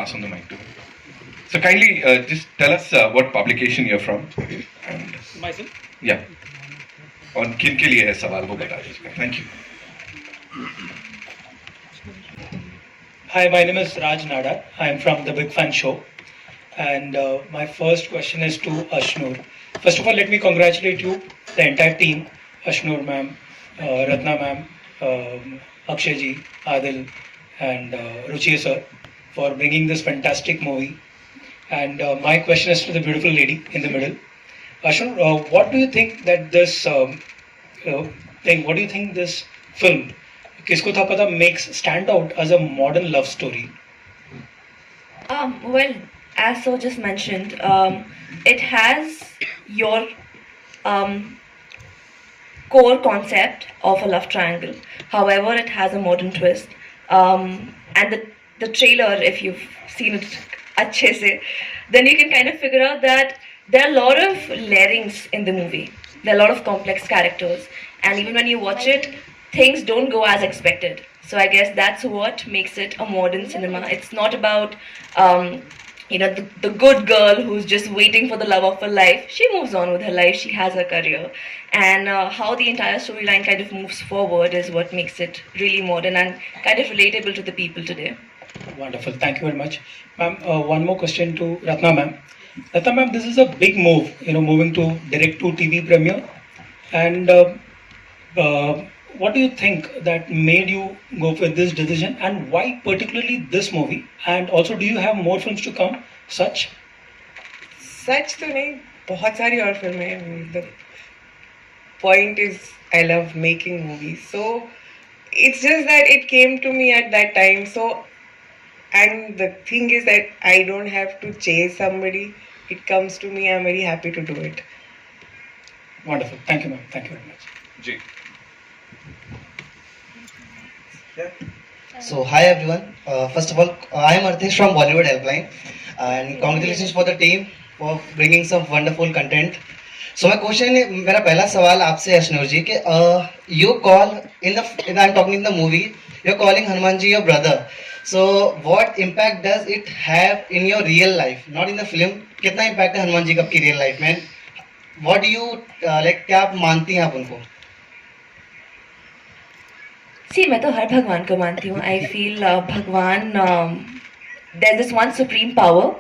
pass on the mic to him. So kindly just tell us what publication you're from. And Myself? yeah. और किन के लिए है सवाल वो बता दीजिएगा. Thank you. Hi, my name is Raj Nada. I am from the Big Fan Show. And my first question is to Ashnur. First of all, let me congratulate you, the entire team, Ashnur ma'am, Ratna ma'am, Akshay ji, Adil, and Ruchi sir, for bringing this fantastic movie. And my question is to the beautiful lady in the middle. Ashnur, what do you think that this what do you think this film, Kisko Tha Pata, makes stand out as a modern love story? Well, as so just mentioned, it has your core concept of a love triangle. However, it has a modern twist. And the trailer, if you've seen it अच्छे से, then you can kind of figure out that there are a lot of layerings in the movie. There are a lot of complex characters. And even when you watch it, things don't go as expected. So I guess that's what makes it a modern cinema. It's not about the good girl who's just waiting for the love of her life. She moves on with her life. She has her career, and how the entire storyline kind of moves forward is what makes it really modern and kind of relatable to the people today. Wonderful. Thank you very much. Ma'am, one more question to Ratna ma'am. Ratna ma'am, this is a big move, moving to direct to TV premiere. And what do you think that made you go for this decision, and why particularly this movie? And also, do you have more films to come such? सच तो नहीं, बहुत सारी और फिल्में हैं. The point is, I love making movies. So it's just that it came to me at that time. So, and the thing is that I don't have to chase somebody. It comes to me. I'm very happy to do it. Wonderful. Thank you, ma'am. Thank you very much. Ji. So hi everyone. First of all, I am Arthesh from Bollywood Helpline, and congratulations for the team for bringing some wonderful content. So my question, मेरा पहला सवाल आपसे अश्नूर जी कि you call I'm talking in the movie, you're calling Hanuman ji your brother. So what impact does it have in your real life, not in the film? कितना impact है हनुमान जी का आपकी real life में? What do you like? क्या आप मानती हैं आप उनको? See, मैं तो हर भगवान को मानती हूँ. I feel भगवान there's this one supreme power,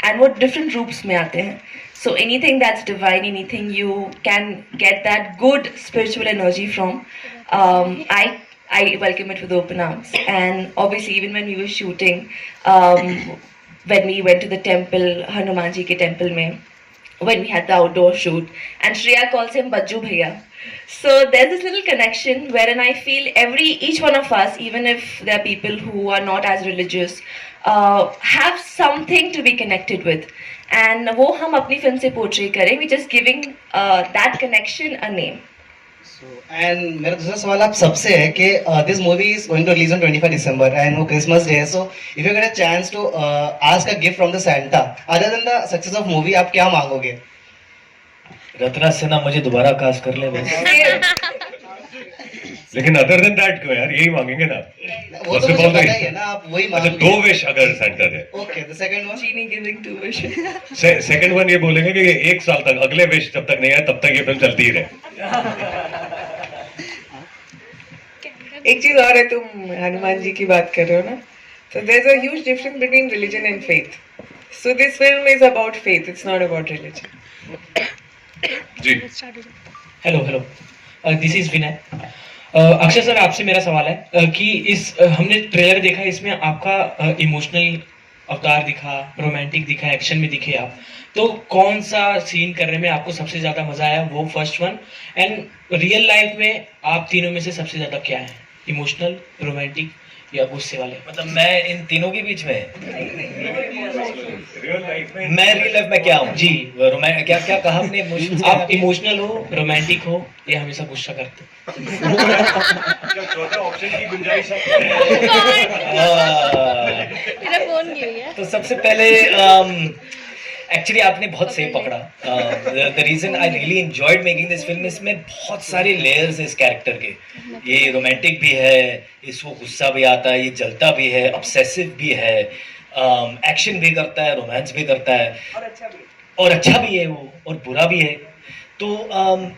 and वो different रूप्स में आते हैं. So anything that's divine, anything you can get that good spiritual energy from, I welcome it with open arms. And obviously, even when we were shooting, when we went to the temple, Hanuman ji ke temple mein, when we had the outdoor shoot, and Shreya calls him Bajju Bhaiya. So there's this little connection wherein I feel each one of us, even if there are people who are not as religious, have something to be connected with. And वो हम अपनी film से portray करें, we're just giving that connection a name. So, and मेरा दूसरा सवाल आप सबसे है कि this movie is going to release on 25 December and वो Christmas Day है. So if you get a chance to ask a gift from the Santa, other than the success of movie, आप क्या मांगोगे? रत्ना से ना मुझे दोबारा कास्ट कर ले बस. लेकिन अदर देन दैट क्यों यार, यही मांगेंगे ना. वो तो मुझे पता ही है ना, आप वही अच्छा, मांगोगे. 2 विश अगर सेंटर है. Okay, the second one. Genie giving 2 wishes. Second one ये बोलेंगे कि 1 साल तक, अगले विश जब तक नहीं आए तब तक ये फिल्म चलती ही रहे. एक चीज और है, तुम हनुमान जी की बात कर रहे हो ना. So there's a huge difference between religion and faith. So this film is about faith. It's not about religion. जी. Hello this is Vinay. Akshay sir, आपसे मेरा सवाल है कि हमने ट्रेलर देखा, इसमें आपका इमोशनल अवतार दिखा, रोमांटिक दिखा, एक्शन में दिखे आप. तो कौन सा सीन करने में आपको सबसे ज्यादा मजा आया, वो first one. And real life में आप तीनों में से सबसे ज्यादा क्या है, इमोशनल, रोमांटिक या गुस्से वाले? मतलब मैं इन तीनों के बीच में, मैं रियल लाइफ में क्या हूँ जी? क्या क्या कहा आपने? आप इमोशनल हो, रोमांटिक हो, या हमेशा गुस्सा करते हो? ऑप्शन की गुंजाइश है. तो सबसे पहले एक्चुअली आपने बहुत सही पकड़ा. The reason I really enjoyed making this film, इसमें बहुत सारे लेयर्स हैं इस कैरेक्टर के. ये रोमांटिक भी है, इसको गुस्सा भी आता है, ये जलता भी है, ऑब्सेसिव भी है, एक्शन भी करता है, रोमांस भी करता है, और अच्छा भी है वो, और बुरा भी है. तो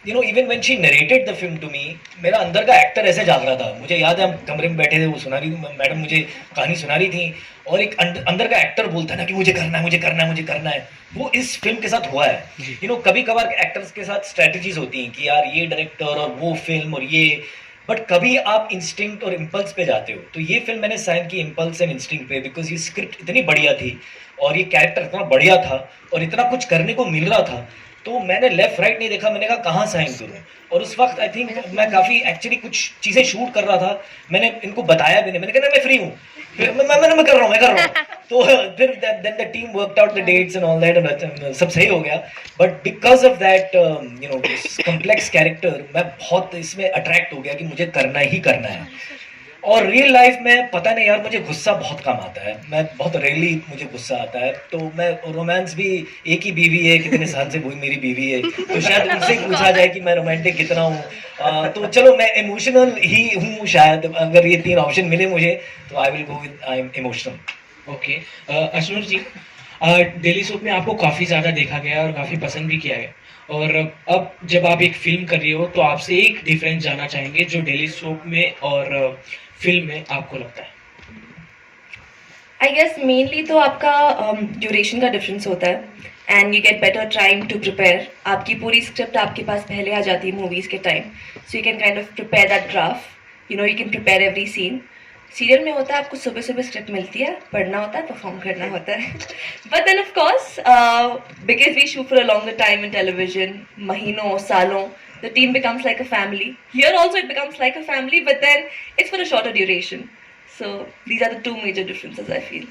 you know even when she narrated the film to me, मेरा अंदर का एक्टर ऐसे जाग रहा था. मुझे याद है हम कमरे में बैठे थे, वो सुना रही मैडम मुझे कहानी सुना रही थी, और एक अंदर का एक्टर बोलता है ना कि मुझे करना है, मुझे करना है, मुझे करना है. वो इस फिल्म के साथ हुआ है. यू नो कभी कभार एक्टर्स के साथ स्ट्रेटजीज होती हैं कि यार ये डायरेक्टर और वो फिल्म और ये, बट कभी आप इंस्टिंक्ट और इम्पल्स पे जाते हो. तो ये फिल्म मैंने साइन की इम्पल्स एंड इंस्टिंक्ट पे, बिकॉज ये स्क्रिप्ट इतनी बढ़िया थी और ये कैरेक्टर इतना बढ़िया था और इतना कुछ करने को मिल रहा था. तो मैंने लेफ्ट राइट नहीं देखा, मैंने कहा कहाँ साइन करूँ. और उस वक्त आई थिंक मैं काफ़ी एक्चुअली कुछ चीज़ें शूट कर रहा था. मैंने इनको बताया भी नहीं, मैंने कहा ना मैं फ्री हूँ, मैं कर रहा हूँ. तो फिर then the team worked out the dates and all that, सब सही हो गया. But because of that you know complex character, मैं बहुत इसमें अट्रैक्ट हो गया कि मुझे करना ही करना है. और रियल लाइफ में पता नहीं यार, मुझे गुस्सा बहुत कम आता है. मैं बहुत रेयरली मुझे गुस्सा आता है. तो मैं रोमांस भी, एक ही बीवी है, कितने साल से वही मेरी बीवी है, तो शायद उनसे पूछा जाए कि मैं रोमांटिक कितना हूँ. तो चलो मैं इमोशनल ही हूँ शायद. अगर ये 3 ऑप्शन मिले मुझे तो I will go with I am emotional. Okay. Ashnoor ji, daily soap में आपको काफ़ी ज़्यादा देखा गया और काफ़ी पसंद भी किया गया, और अब जब आप एक फिल्म कर रही हो तो आपसे एक डिफरेंस जानना चाहेंगे जो डेली सोप में और फिल्म में आपको लगता है. आई गेस मेनली तो आपका ड्यूरेशन का डिफरेंस होता है and you get better time to prepare. आपकी पूरी स्क्रिप्ट आपके पास पहले आ जाती है मूवीज़ के time, so you can kind of prepare that draft. You know you can prepare every scene. Serial में होता है आपको सुबह सुबह स्क्रिप्ट मिलती है, पढ़ना होता है, परफॉर्म करना होता है. But then of course because we shoot for a longer time in television, महीनों सालों, the team becomes like a family. Here also it becomes like a family, but then it's for a shorter duration. So these are the 2 major differences I feel.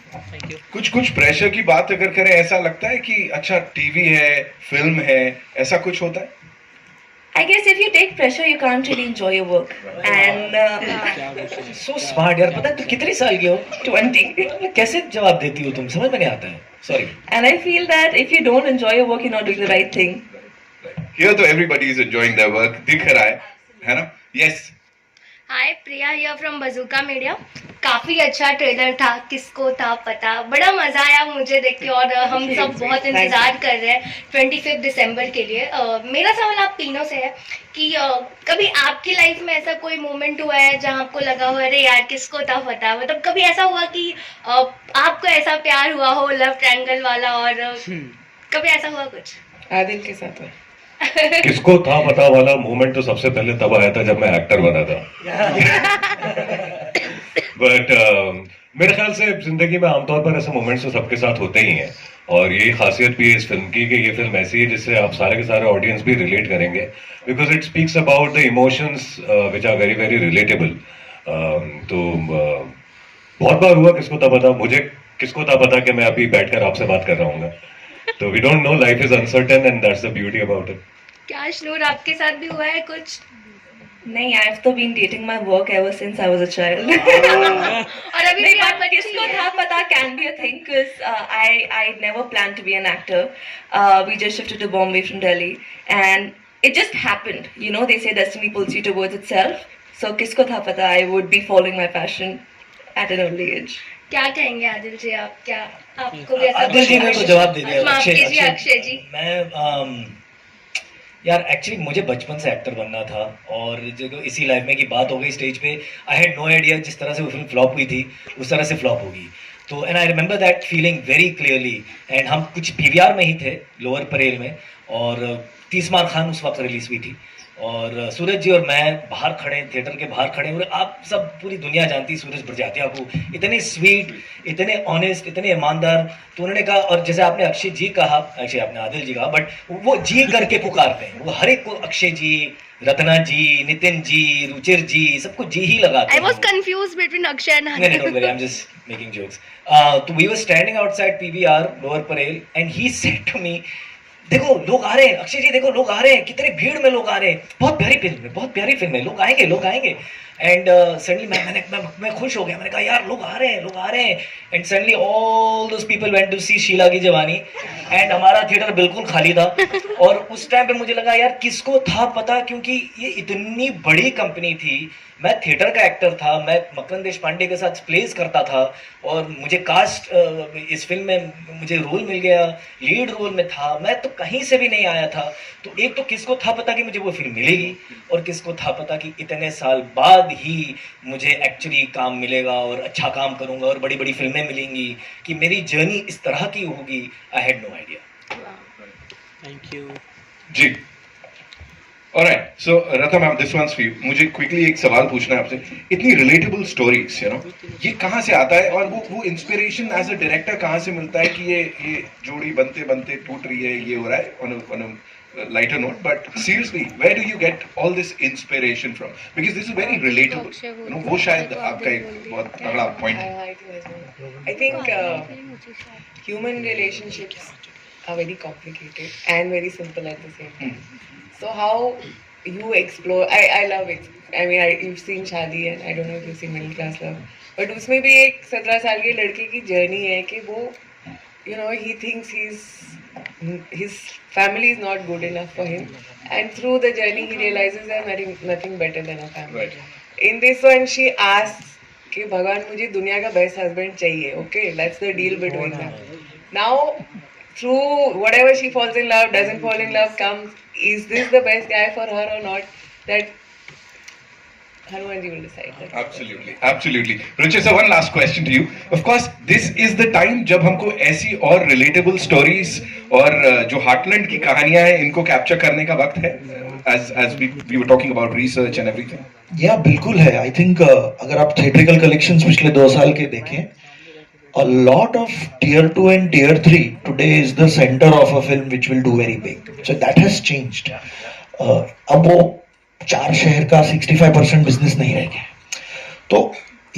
कुछ pressure की बात अगर करें, ऐसा लगता है कि अच्छा टीवी है, फिल्म है, ऐसा कुछ होता है? I guess if you take pressure, you can't really enjoy your work. And so smart यार. पता है तू कितनी साल की हो? 20. कैसे जवाब देती हो तुम, समझ में नहीं आता है. Sorry. And I feel that if you don't enjoy your work, you're not doing the right thing. Here तो everybody is enjoying their work, दिख रहा है ना? Yes. Hi, Priya here from Bazooka media. काफ़ी अच्छा ट्रेलर था, किसको था पता. बड़ा मज़ा आया मुझे देख के, और हम सब बहुत इंतज़ार कर रहे हैं 25 दिसंबर के लिए. मेरा सवाल आप तीनों से है कि कभी आपकी लाइफ में ऐसा कोई मोमेंट हुआ है जहाँ आपको लगा हो अरे यार किसको था पता. मतलब कभी ऐसा हुआ कि आपको ऐसा प्यार हुआ हो लव ट्रायंगल वाला, और कभी ऐसा हुआ कुछ? आदिल के साथ हुआ. किसको था पता वाला मोमेंट तो सबसे पहले तब आया था जब मैं एक्टर बना था. बट मेरे ख्याल से जिंदगी में आमतौर पर ऐसे मोमेंट्स तो सबके साथ होते ही हैं, और यही खासियत भी है इस फिल्म की कि ये फिल्म ऐसी है जिससे आप सारे के सारे ऑडियंस भी रिलेट करेंगे, because it speaks about the emotions which are very very relatable. तो बहुत बार हुआ किसको था पता. मुझे किसको था पता कि मैं अभी बैठकर आपसे बात कर रहा हूँ. तो we don't know, life is uncertain and that's the beauty about it. क्या अश्नूर आपके साथ भी हुआ है कुछ? नहीं, I've तो been dating my work ever since I was a child. और अभी नहीं, भी आप but किसको था पता can be a thing because I never planned to be an actor. We just shifted to Bombay from Delhi and it just happened. You know, they say destiny pulls you towards itself. So किसको था पता I would be following my passion at an early age. क्या कहेंगे आदिल जी आप? क्या आपको भी ऐसा आदिल जी ने तो जवाब दे दिया. माफ कीजिए अक्षय जी. मैं यार एक्चुअली मुझे बचपन से एक्टर बनना था, और जो इसी लाइफ में की बात हो गई स्टेज पे, आई हैड नो आइडिया जिस तरह से वो फिल्म फ्लॉप हुई थी उस तरह से फ्लॉप होगी. तो and I remember that feeling very clearly. And हम कुछ पीवीआर में ही थे, लोअर परेल में, और 30 मार खान उस वक्त रिलीज हुई थी, और सूरज जी और मैं बाहर खड़े, थिएटर के बाहर खड़े, और आप सब पूरी दुनिया जानती है सूरज बड़जात्या को, इतने स्वीट, इतने ऑनेस्ट, इतने ईमानदार. तो उन्होंने कहा, और जैसे आपने अक्षय जी कहा, अक्षय आपने आदिल जी कहा, बट वो जी करके पुकारते हैं, वो हर एक को अक्षय जी, रत्ना जी, नितिन जी, रुचिर जी, सबको जी ही लगाते आई हैं. Was confused between Akshay and No, don't worry, I'm just making jokes. So we were standing outside PVR, Lower Parel, and he said to me, देखो लोग आ रहे हैं, अक्षय जी देखो लोग आ रहे हैं, कितनी भीड़ में लोग आ रहे हैं, बहुत प्यारी फिल्म है, बहुत प्यारी फिल्म है, लोग आएंगे, लोग आएंगे. एंड सडनली मैं खुश हो गया, मैंने कहा यार लोग आ रहे हैं and suddenly all those people went to see Sheila ki Jawani and हमारा थिएटर बिल्कुल खाली था। और उस टाइम पे मुझे लगा यार किसको था पता, क्योंकि ये इतनी बड़ी कंपनी थी, मैं थिएटर का एक्टर था, मैं मकरंद देशपांडे के साथ प्लेस करता था और मुझे कास्ट इस फिल्म में मुझे रोल मिल गया, लीड रोल में था, मैं तो कहीं से भी नहीं आया था। तो एक तो किसको था पता कि मुझे वो फिल्म मिलेगी, और किसको था पता कि इतने साल बाद ही मुझे एक्चुअली काम मिलेगा और अच्छा काम करूंगा और बड़ी बड़ी फिल्में मिलेंगी, कि मेरी जर्नी इस तरह की होगी। I had no idea. Thank you ji. Alright, so Ratha ma'am, this one's for you. मुझे quickly एक सवाल पूछना है आपसे। इतनी relatable stories, you know, ये कहाँ से आता है और वो inspiration as a director कहाँ से मिलता है कि ये जोड़ी बनते बनते टूट रही है, ये हो रहा है on a lighter note, but seriously, where do you get all this inspiration from? Because this is very relatable. You know, वो शायद आपका एक बहुत तगड़ा point है। I think human relationships are very complicated and very simple at the same time. So how you explore, I love it. I mean, you've seen Shaadi and I don't know if you've seen Middle Class Love, but उसमें भी एक 17 साल के लड़के की journey है कि वो, you know, he thinks his family is not good enough for him, and through the journey he realizes there's nothing better than a family. Right. In this one she asks कि भगवान मुझे दुनिया का best husband चाहिए, okay, that's the deal between them. Now through whatever she falls in love, doesn't fall in love, comes, is this the best guy for her or not? That Hanumanji will decide that. Absolutely, absolutely. Ruchi sir, one last question to you. Of course, this is the time जब हमको ऐसी और relatable stories और जो heartland की कहानियां हैं इनको capture करने का वक्त है, as we were talking about research and everything. या बिल्कुल है। आई थिंक अगर आप थिएट्रिकल कलेक्शंस पिछले 2 साल के देखें, a lot of tier 2 and tier 3 today is the center of a film which will do very big, so that has changed. अब वो 4 शहर का 65% बिजनेस नहीं रह गया। तो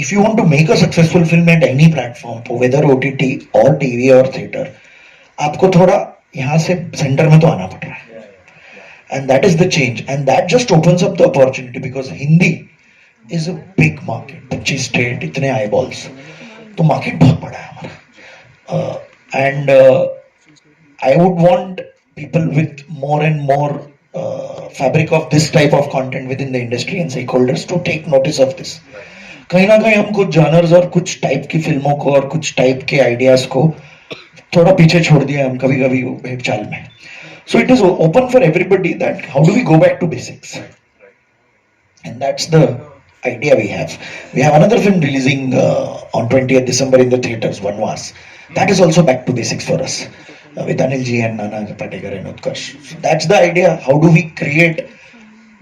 if you want to make a successful film at any platform, whether OTT और TV और थिएटर, आपको थोड़ा यहाँ से सेंटर में तो आना पड़ रहा है, and that is the change, and that just opens up the opportunity because Hindi is a big market, 25 state, इतने eyeballs, तो मार्केट बहुत बड़ा है हमारा। And I would want people with more and more fabric of this type of content within the industry and stakeholders to take notice of this. कहीं ना कहीं हम कुछ जॉनर्स और कुछ टाइप की फिल्मों को और कुछ टाइप के आइडियाज को थोड़ा पीछे छोड़ दिया हम कभी कभी भेड़ चाल में। So it is open for everybody that how do we go back to basics, and that's the idea we have. We have another film releasing on 20th December in the theaters, Vanvas. That is also back to basics for us, with Anil ji and Nana Patekar and Utkarsh. So that's the idea. How do we create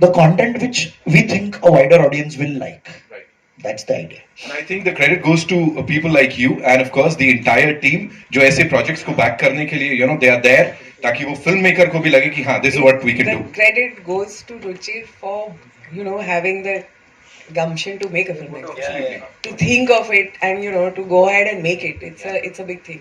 the content which we think a wider audience will like? Right. That's the idea. And I think the credit goes to people like you and of course the entire team जो ऐसे projects को back करने के लिए, you know, they are there ताकि वो filmmaker को भी लगे कि हाँ, this is what we can do. The credit goes to Ruchi for, you know, having the gumption to make a film like this. To think of it and, you know, to go ahead and make it. It's a big thing.